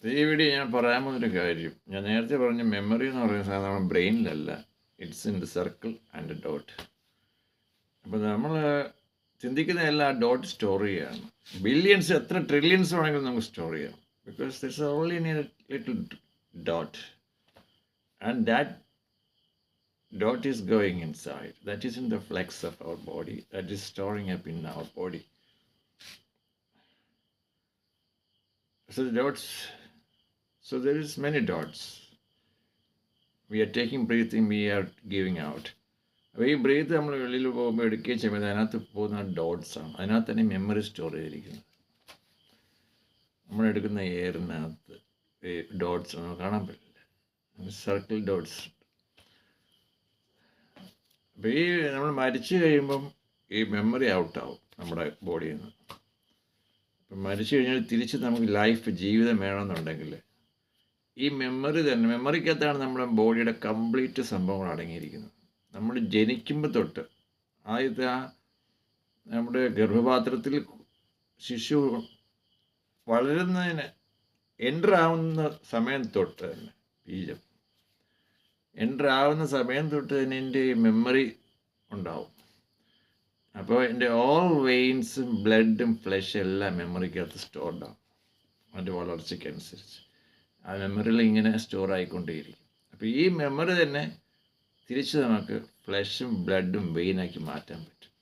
ഈ വീഡിയോ ഞാൻ പറയാൻ പോകുന്നൊരു കാര്യം, ഞാൻ നേരത്തെ പറഞ്ഞ മെമ്മറി എന്ന് പറയുന്ന സാധനം നമ്മുടെ ബ്രെയിനിലല്ല, it's in the circle and dot. അപ്പോൾ നമ്മൾ ചിന്തിക്കുന്ന എല്ലാം ഡോട്ട് സ്റ്റോർ ചെയ്യുകയാണ്. ബില്യൺസ്, എത്ര ട്രില്യൺസ് വേണമെങ്കിലും നമുക്ക് സ്റ്റോർ ചെയ്യാം. Because it's only in a little dot, and that dot is going inside. That is in the flex of our body. That is storing up in our body. So the dots. So there is many dots. We are taking breathing. We are giving out. അപ്പോൾ ഈ breath നമ്മൾ വെളിയിൽ പോകുമ്പോൾ എടുക്കുകയും ചെയ്യുമ്പോൾ അതിനകത്ത് പോകുന്ന dots ആണ്. അതിനകത്ത് തന്നെ മെമ്മറി സ്റ്റോർ ചെയ്തിരിക്കുന്നത്. നമ്മളെടുക്കുന്ന എയറിനകത്ത് ഈ ഡോട്ട്സ് നമുക്ക് കാണാൻ പറ്റില്ല. Circle dots. അപ്പോൾ ഈ നമ്മൾ മരിച്ചു കഴിയുമ്പം ഈ മെമ്മറി ഔട്ടാവും നമ്മുടെ ബോഡിയിൽ നിന്ന്. ഇപ്പം മരിച്ചു കഴിഞ്ഞാൽ തിരിച്ച് നമുക്ക് ലൈഫ്, ജീവിതം വേണമെന്നുണ്ടെങ്കിൽ ഈ മെമ്മറി തന്നെ, മെമ്മറിക്കകത്താണ് നമ്മുടെ ബോഡിയുടെ കംപ്ലീറ്റ് സംഭവങ്ങൾ അടങ്ങിയിരിക്കുന്നത്. നമ്മൾ ജനിക്കുമ്പോൾ തൊട്ട് ആദ്യത്തെ നമ്മുടെ ഗർഭപാത്രത്തിൽ ശിശു വളരുന്നതിന് എൻ്റർ ആവുന്ന സമയം തൊട്ട് തന്നെ, ബീജം എൻ്റർ ആവുന്ന സമയം തൊട്ട് തന്നെ എൻ്റെ മെമ്മറി ഉണ്ടാവും. അപ്പോൾ എൻ്റെ ഓൾ വെയിൻസും ബ്ലഡും ഫ്ലഷ് എല്ലാം മെമ്മറിക്കകത്ത് സ്റ്റോർഡാവും. അതിൻ്റെ വളർച്ചയ്ക്കനുസരിച്ച് ആ മെമ്മറിയിൽ ഇങ്ങനെ സ്റ്റോർ ആയിക്കൊണ്ടേയിരിക്കും. അപ്പോൾ ഈ മെമ്മറി തന്നെ തിരിച്ച് നമുക്ക് ഫ്ലഷും ബ്ലഡും വെയിനാക്കി മാറ്റാൻ പറ്റും.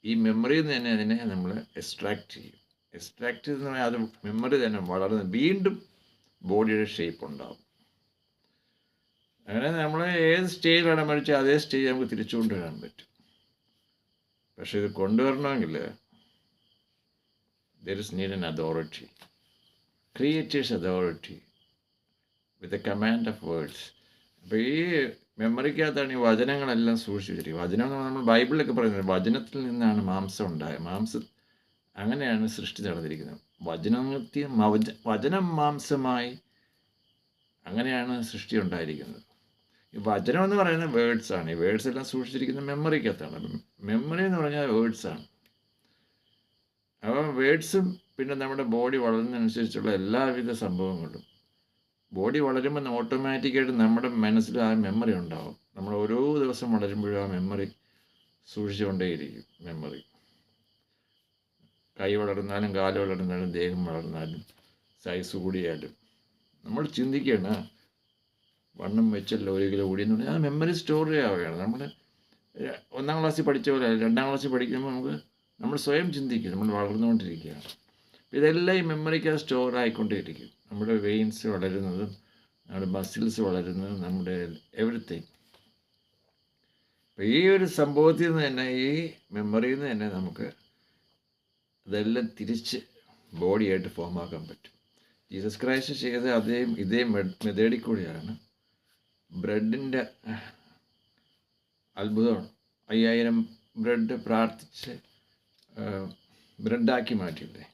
ഈ മെമ്മറിയിൽ നിന്ന് തന്നെ അതിനെ നമ്മൾ എക്സ്ട്രാക്ട് ചെയ്യും. എക്സ്ട്രാക്ട് ചെയ്തെന്ന് പറഞ്ഞാൽ അത് മെമ്മറി തന്നെ വളർന്ന് വീണ്ടും ബോഡിയുടെ ഷേപ്പ് ഉണ്ടാവും. അങ്ങനെ നമ്മൾ ഏത് സ്റ്റേജിലാണ് മരിച്ചാൽ അതേ സ്റ്റേജ് നമുക്ക് തിരിച്ചു കൊണ്ടുവരാൻ പറ്റും. പക്ഷെ ഇത് കൊണ്ടുവരണമെങ്കിൽ there is need an authority, creator's authority with the command of words. അപ്പോൾ ഈ മെമ്മറിക്കകത്താണ് ഈ വചനങ്ങളെല്ലാം സൂക്ഷിച്ചിരിക്കുന്നത്. വചനം എന്ന് പറഞ്ഞാൽ നമ്മൾ ബൈബിളിലൊക്കെ പറയുന്നത് വചനത്തിൽ നിന്നാണ് മാംസം ഉണ്ടായത്. മാംസം അങ്ങനെയാണ് സൃഷ്ടി നടന്നിരിക്കുന്നത്. വചനം മാംസമായി അങ്ങനെയാണ് സൃഷ്ടി ഉണ്ടായിരിക്കുന്നത്. ഈ വചനം എന്ന് പറയുന്നത് വേർഡ്സാണ്. ഈ വേർഡ്സ് എല്ലാം സൂക്ഷിച്ചിരിക്കുന്ന മെമ്മറിക്കകത്താണ്. മെമ്മറി എന്ന് പറഞ്ഞാൽ വേർഡ്സാണ്. അപ്പോൾ വേർഡ്സും പിന്നെ നമ്മുടെ ബോഡി വളരുന്നതനുസരിച്ചുള്ള എല്ലാവിധ സംഭവങ്ങളും, ബോഡി വളരുമ്പോൾ ഓട്ടോമാറ്റിക്കായിട്ട് നമ്മുടെ മനസ്സിൽ ആ മെമ്മറി ഉണ്ടാവും. നമ്മൾ ഓരോ ദിവസം വളരുമ്പോഴും ആ മെമ്മറി സൂക്ഷിച്ചുകൊണ്ടേയിരിക്കും. മെമ്മറി കൈ വളർന്നാലും കാല് വളർന്നാലും ദേഹം വളർന്നാലും സൈസ് കൂടിയാലും നമ്മൾ ചിന്തിക്കുകയാണ്, വണ്ണം വെച്ചല്ലോ 1 കിലോ കൂടിയെന്ന് പറഞ്ഞാൽ ആ മെമ്മറി സ്റ്റോർ ചെയ്യുകയാണ്. നമ്മൾ 1ാം ക്ലാസ്സിൽ പഠിച്ച പോലെ 2ാം ക്ലാസ്സിൽ പഠിക്കുമ്പോൾ നമ്മൾ സ്വയം ചിന്തിക്കും, നമ്മൾ വളർന്നുകൊണ്ടിരിക്കുകയാണ്. ഇതെല്ലാം ഈ മെമ്മറിക്ക് സ്റ്റോർ ആയിക്കൊണ്ടേയിരിക്കും. നമ്മുടെ വെയിൻസ് വളരുന്നതും നമ്മുടെ മസിൽസ് വളരുന്നതും നമ്മുടെ എവരിത്തിങ്. അപ്പോൾ ഈ ഒരു സംഭവത്തിൽ നിന്ന് തന്നെ, ഈ മെമ്മറിയിൽ നിന്ന് തന്നെ നമുക്ക് അതെല്ലാം തിരിച്ച് ബോഡിയായിട്ട് ഫോമാക്കാൻ പറ്റും. ജീസസ് ക്രൈസ്റ്റ് ചെയ്ത ഇതേ മെത്തേഡിൽ കൂടിയാണ് ബ്രെഡിൻ്റെ അത്ഭുതമാണ്. 5000 ബ്രെഡ് പ്രാർത്ഥിച്ച് ബ്രെഡാക്കി മാറ്റിയില്ലേ,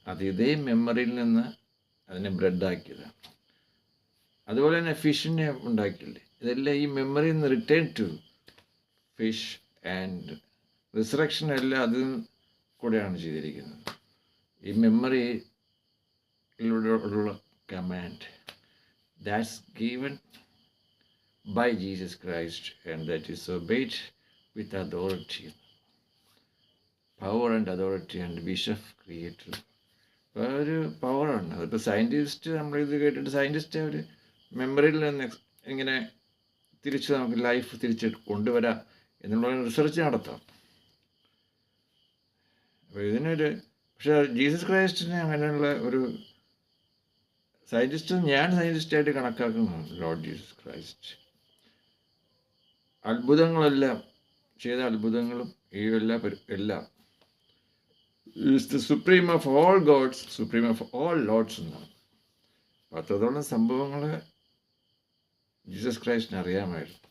അത് ഇതേ മെമ്മറിയിൽ നിന്ന് അതിനെ ബ്രെഡാക്കിയതാണ്. അതുപോലെ തന്നെ ഫിഷിനെ ഉണ്ടാക്കിയില്ലേ, ഇതെല്ലാം ഈ മെമ്മറിയിൽ നിന്ന് return to fish and resurrection എല്ലാം അതിൽ കൂടെയാണ് ചെയ്തിരിക്കുന്നത്. ഈ മെമ്മറിയിലൂടെ ഉള്ള command that's given by Jesus Christ, and that is obeyed with authority, power and authority and wish of creator. ഒരു പവറാണ്. അതിപ്പോൾ സയൻറ്റിസ്റ്റ്, നമ്മളിത് കേട്ടിട്ട് സയൻറ്റിസ്റ്റ് അവർ മെമ്മറിയിൽ നിന്ന് ഇങ്ങനെ തിരിച്ച് നമുക്ക് ലൈഫ് തിരിച്ച് കൊണ്ടുവരാം എന്നുള്ള റിസർച്ച് നടത്താം. അപ്പോൾ ഇതിനൊരു, പക്ഷേ ജീസസ് ക്രൈസ്റ്റിനെ അങ്ങനെയുള്ള ഒരു സയൻറ്റിസ്റ്റ്, ഞാൻ സയൻറ്റിസ്റ്റായിട്ട് കണക്കാക്കുന്നതാണ് ലോർഡ് ജീസസ് ക്രൈസ്റ്റ്. അത്ഭുതങ്ങളെല്ലാം ചെയ്ത അത്ഭുതങ്ങളും ഈ എല്ലാം is the supreme of all gods, supreme of all lords എന്നാണ്. അത്രത്തോളം സംഭവങ്ങൾ ജീസസ് ക്രൈസ്റ്റിന് അറിയാമായിരുന്നു.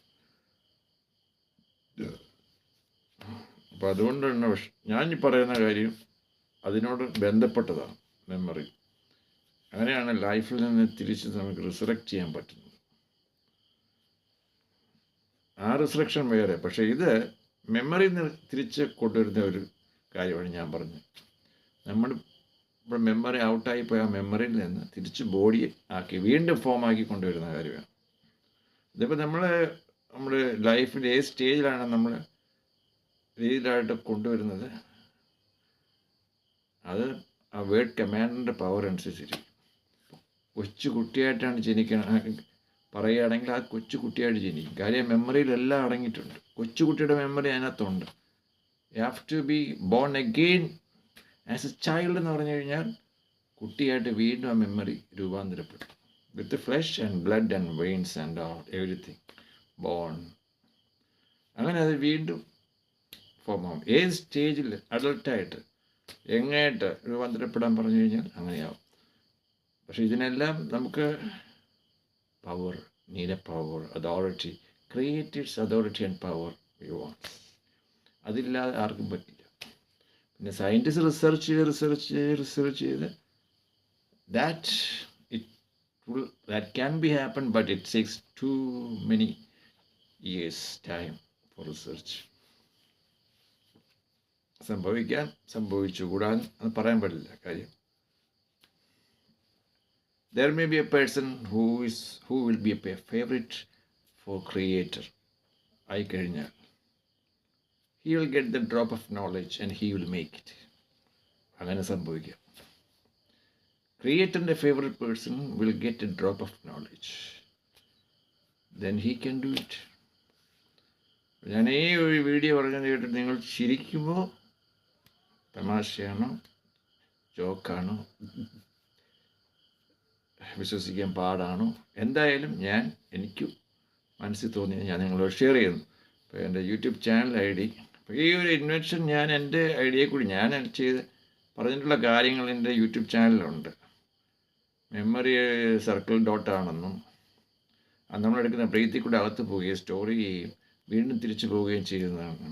അപ്പോൾ അതുകൊണ്ട് തന്നെ ഞാൻ ഈ പറയുന്ന കാര്യം അതിനോട് ബന്ധപ്പെട്ടതാണ് മെമ്മറി. അങ്ങനെയാണ് ലൈഫിൽ നിന്ന് തിരിച്ച് നമുക്ക് റിസറക്റ്റ് ചെയ്യാൻ പറ്റുന്നത്. ആ റിസറക്ഷൻ വേറെ, പക്ഷേ ഇത് മെമ്മറി തിരിച്ച് കൊണ്ടുവരുന്ന ഒരു കാര്യമാണ് ഞാൻ പറഞ്ഞത്. നമ്മൾ ഇപ്പോൾ മെമ്മറി ഔട്ടായിപ്പോയി ആ മെമ്മറിയിൽ നിന്ന് തിരിച്ച് ബോഡി ആക്കി വീണ്ടും ഫോമാക്കി കൊണ്ടുവരുന്ന കാര്യമാണ്. ഇതിപ്പോൾ നമ്മുടെ ലൈഫിൻ്റെ ഏത് സ്റ്റേജിലാണ് നമ്മൾ രീതിയിലായിട്ട് കൊണ്ടുവരുന്നത്, അത് ആ വേർഡ് കമാൻഡിൻ്റെ പവർ അനുസരിച്ചിരിക്കും. കൊച്ചു കുട്ടിയായിട്ടാണ് പറയുകയാണെങ്കിൽ ആ കൊച്ചു കുട്ടിയായിട്ട് ജനിക്കും. കാര്യം മെമ്മറിയിലെല്ലാം അടങ്ങിയിട്ടുണ്ട്. കൊച്ചുകുട്ടിയുടെ മെമ്മറി അതിനകത്തുണ്ട്. You have to be born again as a child എന്ന് പറഞ്ഞു കഴിഞ്ഞാൽ കുട്ടിയായിട്ട് വീണ്ടും ആ മെമ്മറി രൂപാന്തരപ്പെടും. With flesh and blood and veins and all everything born. അങ്ങനെ അത് വീണ്ടും ഫോം ആവും. ഏത് സ്റ്റേജിൽ അഡൾട്ടായിട്ട് എങ്ങനെയായിട്ട് രൂപാന്തരപ്പെടാൻ പറഞ്ഞു കഴിഞ്ഞാൽ അങ്ങനെയാവും. പക്ഷെ ഇതിനെല്ലാം നമുക്ക് power, need A power, authority, creatives authority and power we want. അതില്ലാതെ ആർക്കും പറ്റില്ല. പിന്നെ സയൻറ്റിസ്റ്റ് റിസർച്ച് ചെയ്ത് that can be happen, but it takes too many years time for research. സംഭവിച്ചുകൂടാൻ അത് പറയാൻ പറ്റില്ല. കാര്യം there may be a person who will be a favorite for creator ആയി കഴിഞ്ഞാൽ he will get the drop of knowledge and he will make it. അങ്ങനെ സംഭവിക്കാം. Creator's favorite person will get a drop of knowledge, then he can do it. ഞാൻ ഈ ഒരു video പറഞ്ഞത് കേട്ടിട്ട് നിങ്ങൾ ചിരിക്കുമ്പോൾ തമാശയാണോ ജോക്കാണോ വിശ്വസിക്കാൻ പാടാണോ, എന്തായാലും എനിക്ക് മനസ്സിൽ തോന്നിയത് ഞാൻ നിങ്ങളോട് ഷെയർ ചെയ്യുന്നു. ഇപ്പോൾ എൻ്റെ യൂട്യൂബ് ചാനൽ ID, അപ്പോൾ ഈ ഒരു ഇൻവെൻഷൻ ഞാൻ എൻ്റെ ഐഡിയയിൽ കൂടി ഞാൻ ചെയ്ത് പറഞ്ഞിട്ടുള്ള കാര്യങ്ങൾ എൻ്റെ യൂട്യൂബ് ചാനലിലുണ്ട്. മെമ്മറി സർക്കിൾ ഡോട്ടാണെന്നും അത് നമ്മളെടുക്കുന്ന ബ്രീത്തിൽ കൂടെ അകത്ത് പോവുകയും സ്റ്റോർ ചെയ്യുകയും വീണ്ടും തിരിച്ചു പോവുകയും ചെയ്യുന്നതാണ്.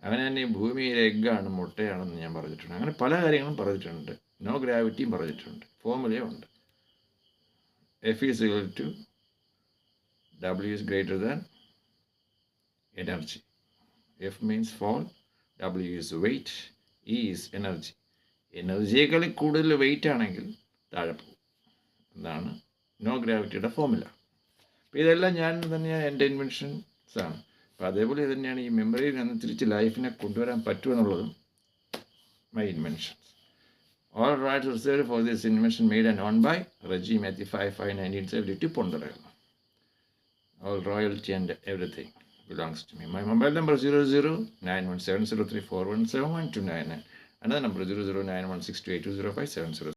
അങ്ങനെ തന്നെ ഈ ഭൂമിയിലെ എഗ്ഗാണ് മുട്ടയാണെന്ന് ഞാൻ പറഞ്ഞിട്ടുണ്ട്. അങ്ങനെ പല കാര്യങ്ങളും പറഞ്ഞിട്ടുണ്ട്. നോ ഗ്രാവിറ്റിയും പറഞ്ഞിട്ടുണ്ട്. ഫോർമുലയും ഉണ്ട്. F is equal to W is greater than energy. F means fall, W is weight, E is energy. എനർജിയേക്കാൾ കൂടുതൽ വെയിറ്റ് ആണെങ്കിൽ താഴെ പോകും. എന്നാണ് നോ ഗ്രാവിറ്റിയുടെ ഫോർമുല. അപ്പോൾ ഇതെല്ലാം ഞാൻ തന്നെയാണ് എൻ്റെ ഇൻവെൻഷൻസ് ആണ്. അപ്പോൾ അതേപോലെ തന്നെയാണ് ഈ മെമ്മറിയിൽ നിന്ന് തിരിച്ച് ലൈഫിനെ കൊണ്ടുവരാൻ പറ്റുമെന്നുള്ളതും my inventions. All rights reserved for this invention made and owned by Reggie Matthew 5/5/1972 Ponderella. All royalty and everything belongs to me. My mobile number 00917034171299. Another number 009162820570.